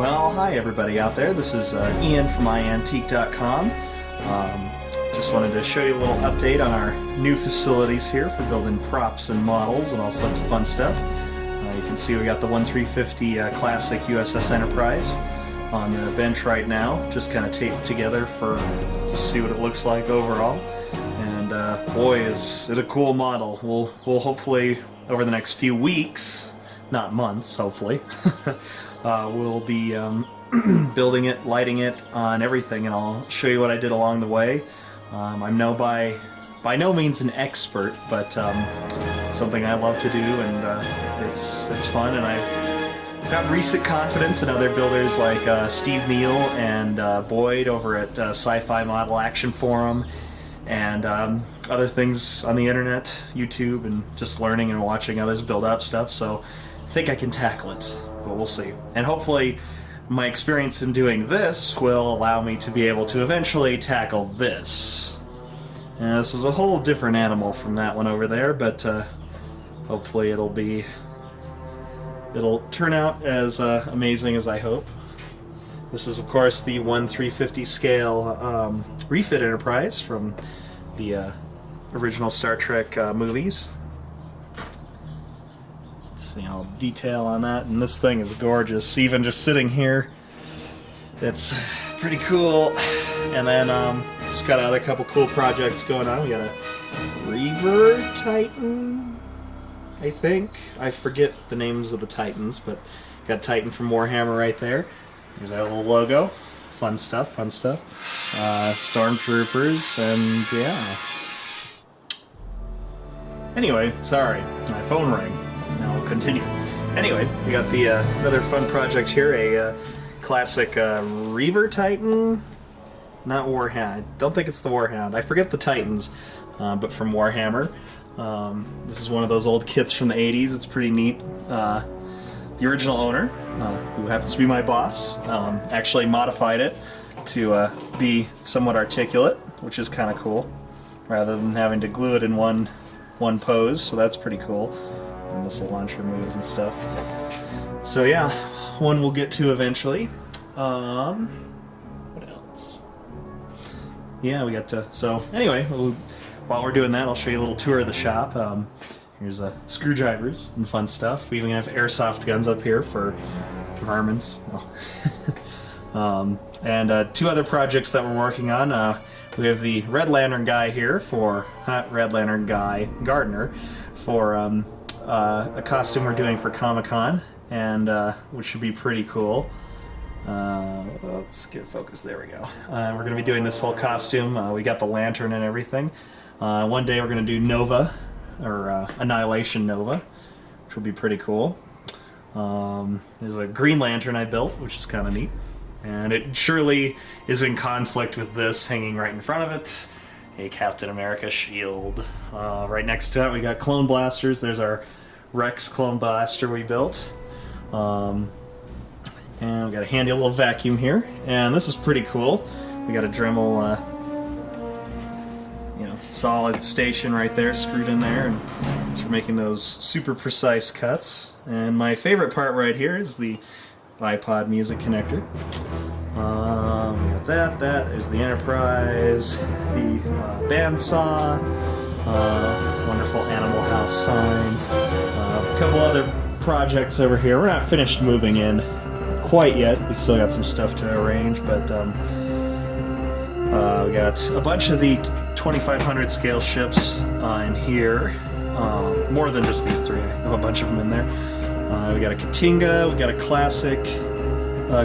Well, hi everybody out there. This is Ian from iantique.com. Just wanted to show you a little update on our new facilities here for building props and models and all sorts of fun stuff. You can see we got the 1350 Classic USS Enterprise on the bench right now, just kind of taped together to see what it looks like overall. And boy, is it a cool model. We'll hopefully over the next few weeks, not months, hopefully. We'll be building it, lighting it on everything, and I'll show you what I did along the way. I'm by no means an expert, but something I love to do, and it's fun, and I've got recent confidence in other builders like Steve Neal and Boyd over at Sci-Fi Model Action Forum, and other things on the internet, YouTube, and just learning and watching others build up stuff, so I think I can tackle it. But we'll see. And hopefully my experience in doing this will allow me to be able to eventually tackle this. And this is a whole different animal from that one over there, but hopefully it'll turn out as amazing as I hope. This is of course the 1350 scale refit Enterprise from the original Star Trek movies. See all the detail on that, and this thing is gorgeous. Even just sitting here, it's pretty cool. And then just got another couple cool projects going on. We got a Reaver Titan, I think. I forget the names of the Titans, but got Titan from Warhammer right there. There's our little logo. Fun stuff, fun stuff. Stormtroopers, and yeah. Anyway, sorry, my phone rang. Now we'll continue. Anyway, we got the another fun project here, a classic Reaver Titan, not Warhound. I don't think it's the Warhound. I forget the Titans, but from Warhammer. This is one of those old kits from the 80s. It's pretty neat. The original owner, who happens to be my boss, actually modified it to be somewhat articulate, which is kind of cool, rather than having to glue it in one pose. So that's pretty cool. Missile launcher moves and stuff. So yeah, one we'll get to eventually. What else? Yeah, we got to. So anyway, while we're doing that, I'll show you a little tour of the shop. Here's screwdrivers and fun stuff. We even have airsoft guns up here for varmints. Oh. And two other projects that we're working on. We have the Red Lantern guy here for Red Lantern guy Gardner for a costume we're doing for Comic-Con, and which should be pretty cool. Let's get focused. There we go. We're going to be doing this whole costume. We got the lantern and everything. One day we're going to do Nova, or Annihilation Nova, which will be pretty cool. There's a Green Lantern I built, which is kind of neat. And it surely is in conflict with this hanging right in front of it. A Captain America shield. Right next to it we got clone blasters. There's our Rex clone blaster we built. And we got a handy little vacuum here. And this is pretty cool. We got a Dremel solid station right there screwed in there, and it's for making those super precise cuts. And my favorite part right here is the iPod music connector. We got that. There's the Enterprise, the bandsaw, wonderful Animal House sign, a couple other projects over here. We're not finished moving in quite yet. We still got some stuff to arrange, but we got a bunch of the 2500 scale ships in here. More than just these three. I have a bunch of them in there. We got a Katinga, we got a classic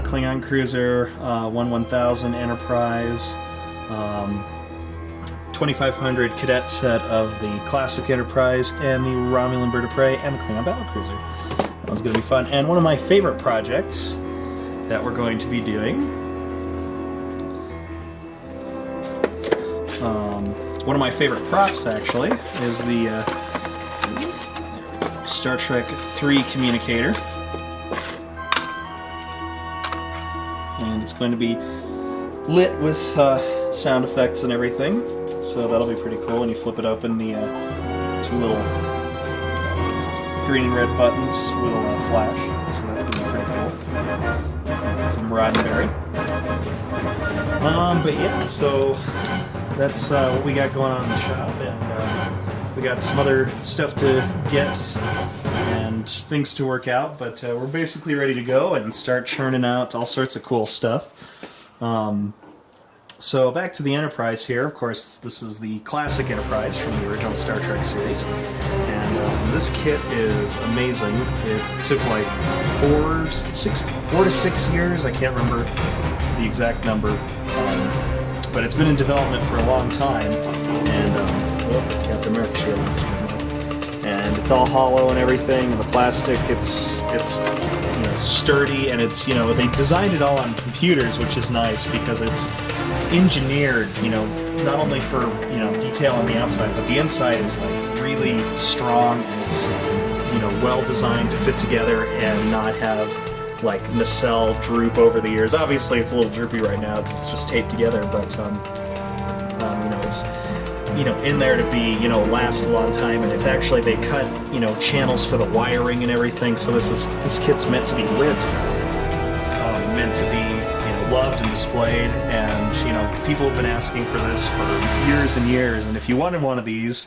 Klingon cruiser, 1000 Enterprise, 2500 cadet set of the classic Enterprise, and the Romulan Bird of Prey, and the Klingon battlecruiser. That one's going to be fun. And one of my favorite projects that we're going to be doing, one of my favorite props actually, is the Star Trek 3 communicator. And it's going to be lit with sound effects and everything, so that'll be pretty cool. When you flip it open, the two little green and red buttons will flash, so that's going to be pretty cool. from Roddenberry. But yeah, so that's what we got going on in the shop, and we got some other stuff to get and things to work out, but we're basically ready to go and start churning out all sorts of cool stuff. So back to the Enterprise here. Of course, this is the classic Enterprise from the original Star Trek series, and this kit is amazing. It took like 4 to 6 years. I can't remember the exact number, but it's been in development for a long time. And Captain America shield, and it's all hollow and everything. And the plastic, it's sturdy, and it's they designed it all on computers, which is nice because it's engineered, not only for detail on the outside, but the inside is like really strong, and it's well designed to fit together and not have like nacelle droop over the years. Obviously, it's a little droopy right now; it's just taped together, but it's in there to be last a long time, and it's actually they cut channels for the wiring and everything. So this kit's meant to be lit, meant to be loved and displayed, and people have been asking for this for years and years. And if you wanted one of these,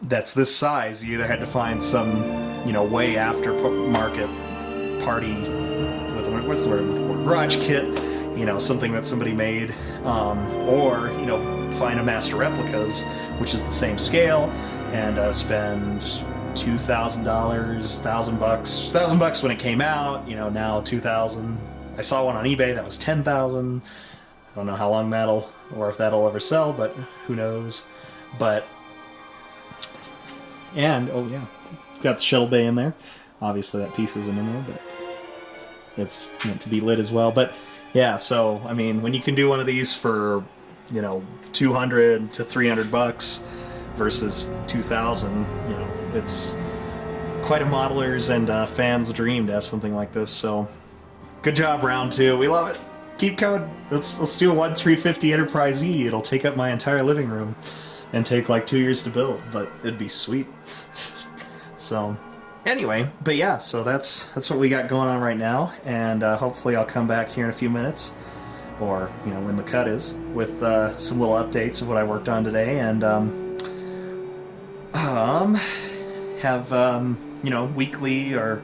that's this size, you either had to find some way after market party, what's the word I'm looking for, garage kit, something that somebody made, or find a master replicas, which is the same scale, and spend $2,000, $1,000 when it came out. Now $2,000. I saw one on eBay that was $10,000. I don't know how long or if that'll ever sell, but who knows. And oh yeah, it's got the shuttle bay in there. Obviously that piece isn't in there, but it's meant to be lit as well. But yeah, so I mean, when you can do one of these for $200 to $300 versus $2,000, it's quite a modeler's and fan's dream to have something like this. So good job, round 2. We love it. Keep coming. Let's do a 1-350 Enterprise E. It'll take up my entire living room and take like 2 years to build, but it'd be sweet. So anyway, but yeah, so that's what we got going on right now, and hopefully I'll come back here in a few minutes, or when the cut is, with some little updates of what I worked on today, and have weekly or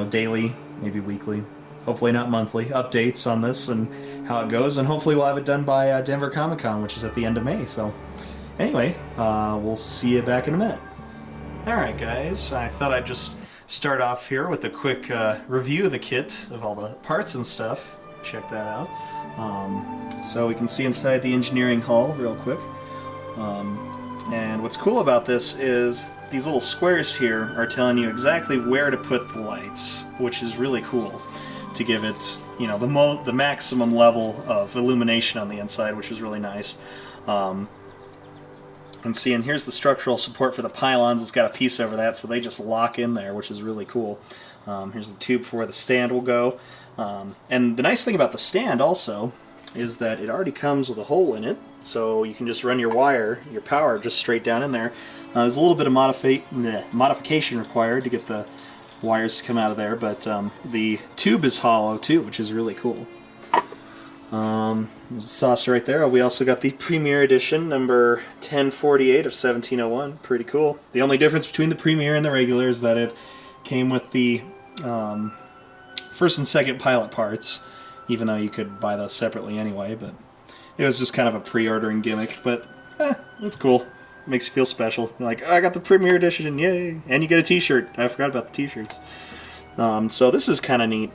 daily, maybe weekly, hopefully not monthly, updates on this and how it goes, and hopefully we'll have it done by Denver Comic Con, which is at the end of May. So anyway, we'll see you back in a minute. Alright guys, I thought I'd just start off here with a quick review of the kit, of all the parts and stuff. Check that out. So we can see inside the engineering hull real quick. And what's cool about this is these little squares here are telling you exactly where to put the lights, which is really cool, to give it the maximum level of illumination on the inside, which is really nice. And see, and here's the structural support for the pylons. It's got a piece over that, so they just lock in there, which is really cool. Here's the tube for where the stand will go. And the nice thing about the stand also is that it already comes with a hole in it, so you can just run your power just straight down in there. There's a little bit of modification required to get the wires to come out of there, but the tube is hollow too, which is really cool. There's a saucer right there. We also got the Premiere Edition, number 1048 of 1701. Pretty cool. The only difference between the Premiere and the regular is that it came with the first and second pilot parts, even though you could buy those separately anyway, but it was just kind of a pre-ordering gimmick, but it's cool. Makes you feel special. You're like, oh, I got the Premiere Edition, yay! And you get a t-shirt. I forgot about the t-shirts. So this is kind of neat.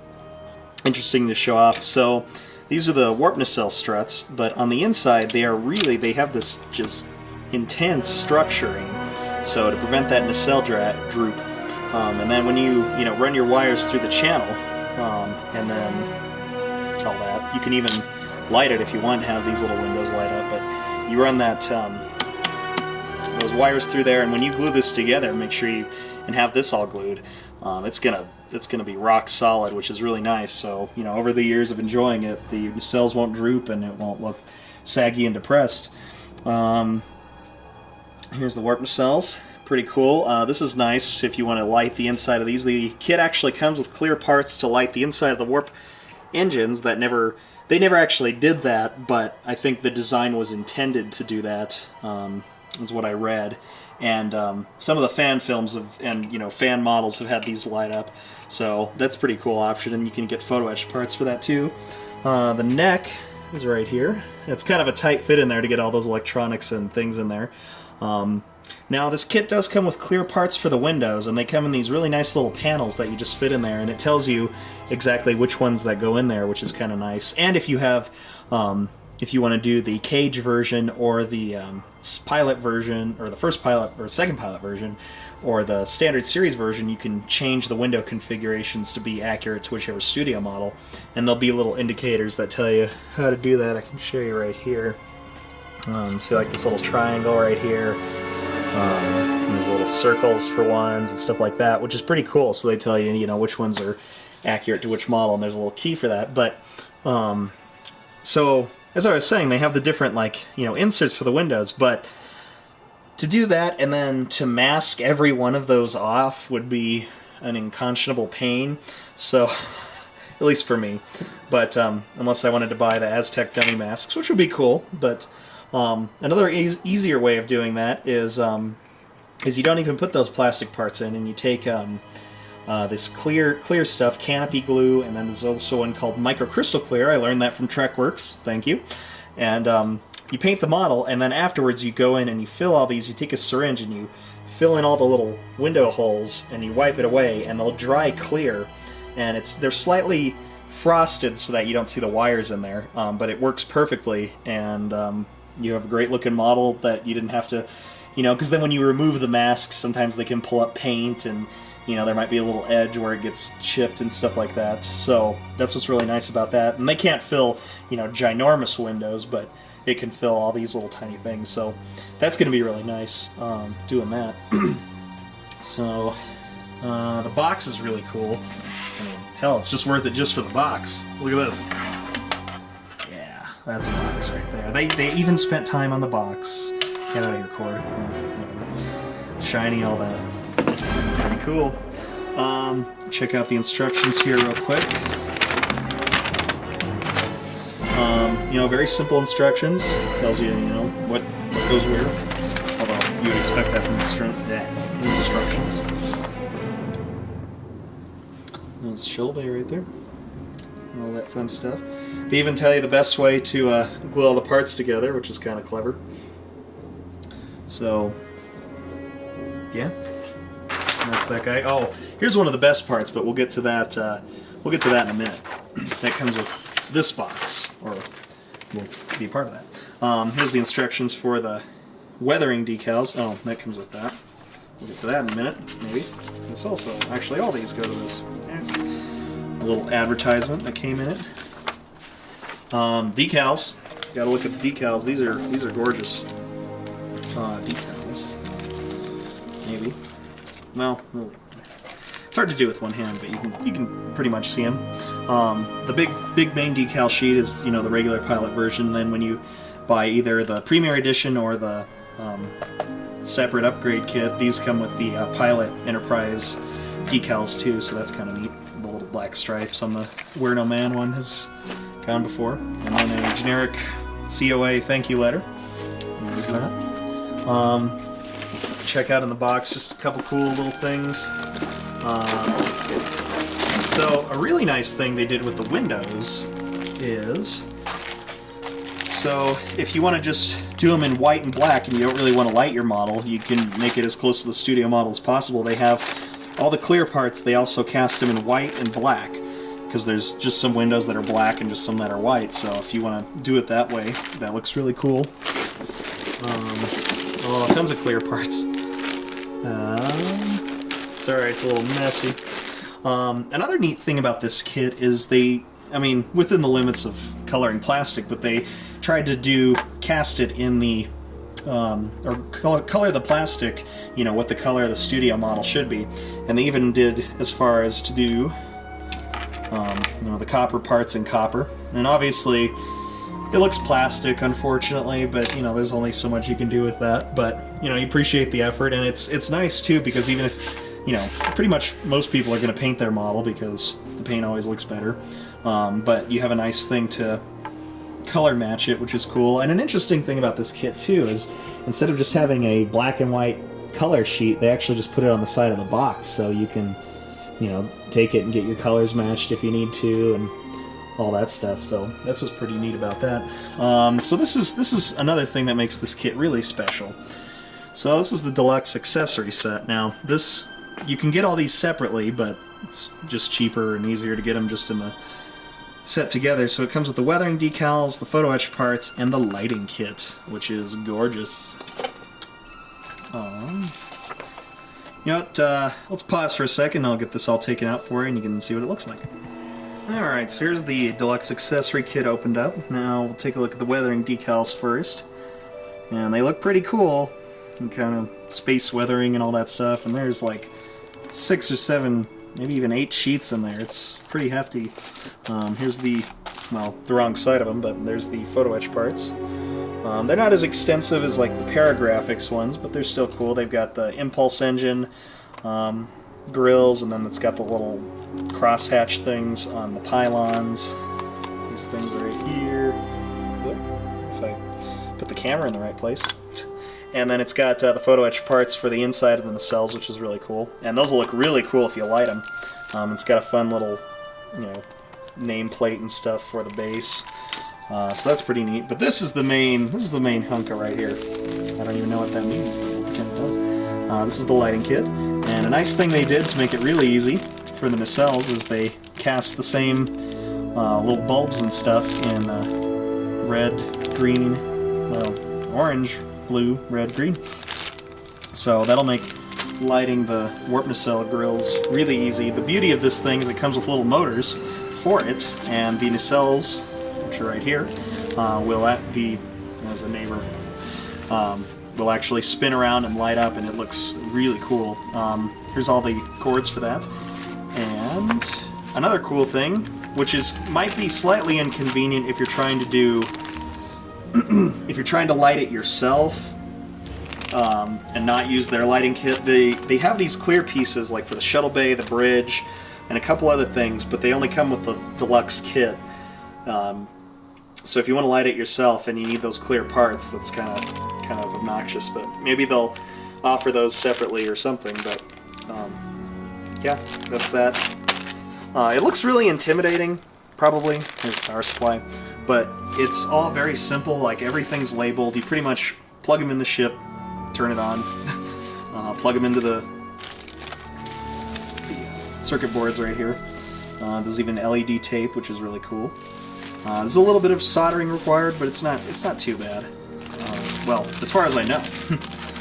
Interesting to show off. So these are the warp nacelle struts, but on the inside they have this just intense structuring, so to prevent that nacelle droop. And then when you run your wires through the channel, and then all that, you can even light it if you want to have these little windows light up, but you run that those wires through there, and when you glue this together, make sure you have this all glued. It's gonna be rock solid, which is really nice. So over the years of enjoying it, the nacelles won't droop and it won't look saggy and depressed. Here's the warp nacelles. Pretty cool. This is nice if you want to light the inside of these. The kit actually comes with clear parts to light the inside of the warp engines that they never actually did that, but I think the design was intended to do that, is what I read. And some of the fan films and fan models have had these light up, so that's a pretty cool option, and you can get photo etched parts for that too. The neck is right here. It's kind of a tight fit in there to get all those electronics and things in there. Now this kit does come with clear parts for the windows, and they come in these really nice little panels that you just fit in there, and it tells you exactly which ones that go in there, which is kind of nice. And if you have, if you want to do the cage version or the pilot version, or the first pilot or second pilot version, or the standard series version, you can change the window configurations to be accurate to whichever studio model, and there'll be little indicators that tell you how to do that. I can show you right here. See, like this little triangle right here. There's little circles for ones and stuff like that, which is pretty cool. So they tell you, which ones are accurate to which model, and there's a little key for that. But so as I was saying, they have the different inserts for the windows, but to do that and then to mask every one of those off would be an unconscionable pain. So at least for me. But unless I wanted to buy the Aztec dummy masks, which would be cool, but. Another easier way of doing that is you don't even put those plastic parts in, and you take this clear stuff, canopy glue, and then there's also one called microcrystal clear. I learned that from TrekWorks. Thank you. And you paint the model, and then afterwards you go in and you fill all these. You take a syringe and you fill in all the little window holes, and you wipe it away, and they'll dry clear. And they're slightly frosted so that you don't see the wires in there, but it works perfectly. And you have a great looking model that you didn't have to, because then when you remove the masks, sometimes they can pull up paint, and there might be a little edge where it gets chipped and stuff like that. So that's what's really nice about that. And they can't fill ginormous windows, but it can fill all these little tiny things. So that's going to be really nice doing that. So the box is really cool. I mean, hell, it's just worth it just for the box. Look at this. That's a box right there. They even spent time on the box. Get out of here, cord. Shiny, all that. Pretty cool. Check out the instructions here real quick. Very simple instructions. Tells you, what goes where. Although you would expect that from instructions. There's shovel bay right there. All that fun stuff. They even tell you the best way to glue all the parts together, which is kind of clever. So, yeah, that's that guy. Oh, here's one of the best parts, but we'll get to that. We'll get to that in a minute. That comes with this box, or will be part of that. Here's the instructions for the weathering decals. Oh, that comes with that. We'll get to that in a minute, maybe. This also, actually, all these go to this. Yeah. A little advertisement that came in it. Decals. Got to look at the decals. These are gorgeous decals. Maybe. Well, it's hard to do with one hand, but you can pretty much see them. The big main decal sheet is the regular pilot version. Then when you buy either the Premier Edition or the separate upgrade kit, these come with the Pilot Enterprise decals too. So that's kind of neat. The little black stripes on the Wear No Man one has gone before, and then a generic COA thank you letter. There's that. Check out in the box just a couple cool little things. So a really nice thing they did with the windows is, so if you want to just do them in white and black and you don't really want to light your model, you can make it as close to the studio model as possible. They have all the clear parts. They also cast them in white and black, because there's just some windows that are black and just some that are white. So if you want to do it that way, that looks really cool. Oh, tons of clear parts. Sorry, it's a little messy. Another neat thing about this kit is within the limits of coloring plastic, but they tried to cast it in the, or color the plastic, what the color of the studio model should be. And they even did as far as to do the copper parts in copper. And obviously it looks plastic, unfortunately, but there's only so much you can do with that. But you appreciate the effort, and it's nice too, because even if pretty much most people are going to paint their model because the paint always looks better. but you have a nice thing to color match it, which is cool. And an interesting thing about this kit too is instead of just having a black and white color sheet, they actually just put it on the side of the box, so you can, you know, take it and get your colors matched if you need to, and all that stuff. So that's what's pretty neat about that. So this is another thing that makes this kit really special. So this is the deluxe accessory set. Now this, you can get all these separately, but it's just cheaper and easier to get them just in the set together. So it comes with the weathering decals, the photo etch parts, and the lighting kit, which is gorgeous. You know what, let's pause for a second and I'll get this all taken out for you and you can see what it looks like. Alright, so here's the deluxe accessory kit opened up. Now we'll take a look at the weathering decals first. And they look pretty cool. And kind of space weathering and all that stuff. And there's like 6 or 7, maybe even 8 sheets in there. It's pretty hefty. Here's the, well, the wrong side of them, but there's the photo etch parts. They're not as extensive as like the Paragraphics ones, but they're still cool. They've got the impulse engine grills, and then it's got the little crosshatch things on the pylons. These things right here. If I put the camera in the right place. And then it's got the photo etch parts for the inside of the nacelles, which is really cool. And those will look really cool if you light them. It's got a fun little, you know, nameplate and stuff for the base. So that's pretty neat. But this is the main hunka right here. I don't even know what that means, but we'll pretend it does. This is the lighting kit. And a nice thing they did to make it really easy for the nacelles is they cast the same little bulbs and stuff in red, green, well, orange, blue, red, green. So that'll make lighting the warp nacelle grills really easy. The beauty of this thing is it comes with little motors for it, and the nacelles, which are right here, will be, as a neighbor, will actually spin around and light up, and it looks really cool. Here's all the cords for that. And another cool thing, which might be slightly inconvenient if you're trying to do if you're trying to light it yourself and not use their lighting kit, they have these clear pieces like for the shuttle bay, the bridge, and a couple other things, but they only come with the deluxe kit. So if you want to light it yourself and you need those clear parts, that's kind of obnoxious, but maybe they'll offer those separately or something. But yeah, that's that. It looks really intimidating, probably. Here's the power supply. But it's all very simple, like everything's labeled. You pretty much plug them in the ship, turn it on, plug them into the circuit boards right here. There's even LED tape, which is really cool. There's a little bit of soldering required, but it's not too bad. Well, as far as I know,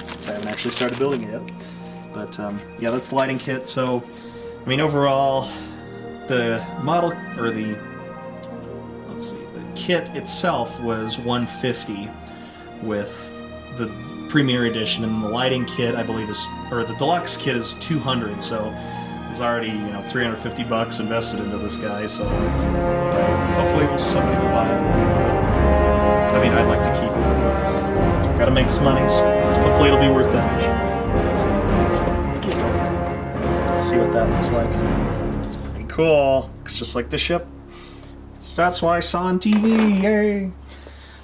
since I haven't actually started building it yet. But yeah, that's the lighting kit. So, I mean, overall, the model, or the, let's see, the kit itself was $150 with the Premier Edition, and the lighting kit, I believe, or the deluxe kit is $200. So it's already, you know, $350 invested into this guy. So hopefully somebody will buy it. I mean, I'd like to keep it. Gotta make some money. So hopefully it'll be worth that much. Let's see what that looks like. It's pretty cool. Looks just like the ship. That's why I saw on TV. Yay!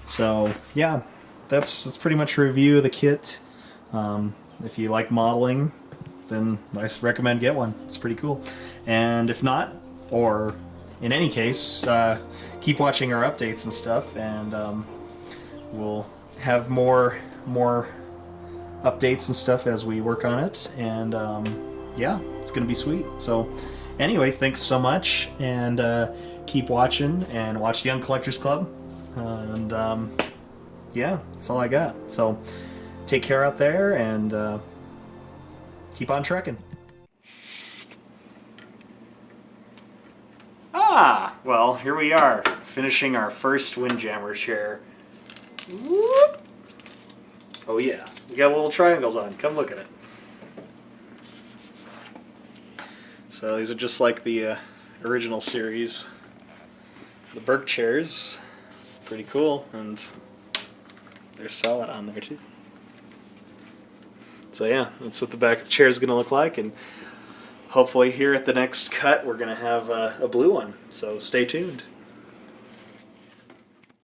So yeah, that's pretty much a review of the kit. If you like modeling, then I recommend get one. It's pretty cool. And if not, or in any case, keep watching our updates and stuff, and we'll have more updates and stuff as we work on it. And yeah, it's gonna be sweet. So anyway, thanks so much, and keep watching and watch the Young Collectors Club. And yeah, that's all I got. So take care out there, and keep on trekking. Well, here we are, finishing our first Windjammer chair. Whoop. Oh yeah, we got little triangles on. Come look at it. So these are just like the original series. The Burke chairs, pretty cool, and they're solid on there too. So yeah, that's what the back of the chair is going to look like, and hopefully here at the next cut we're going to have a blue one. So stay tuned.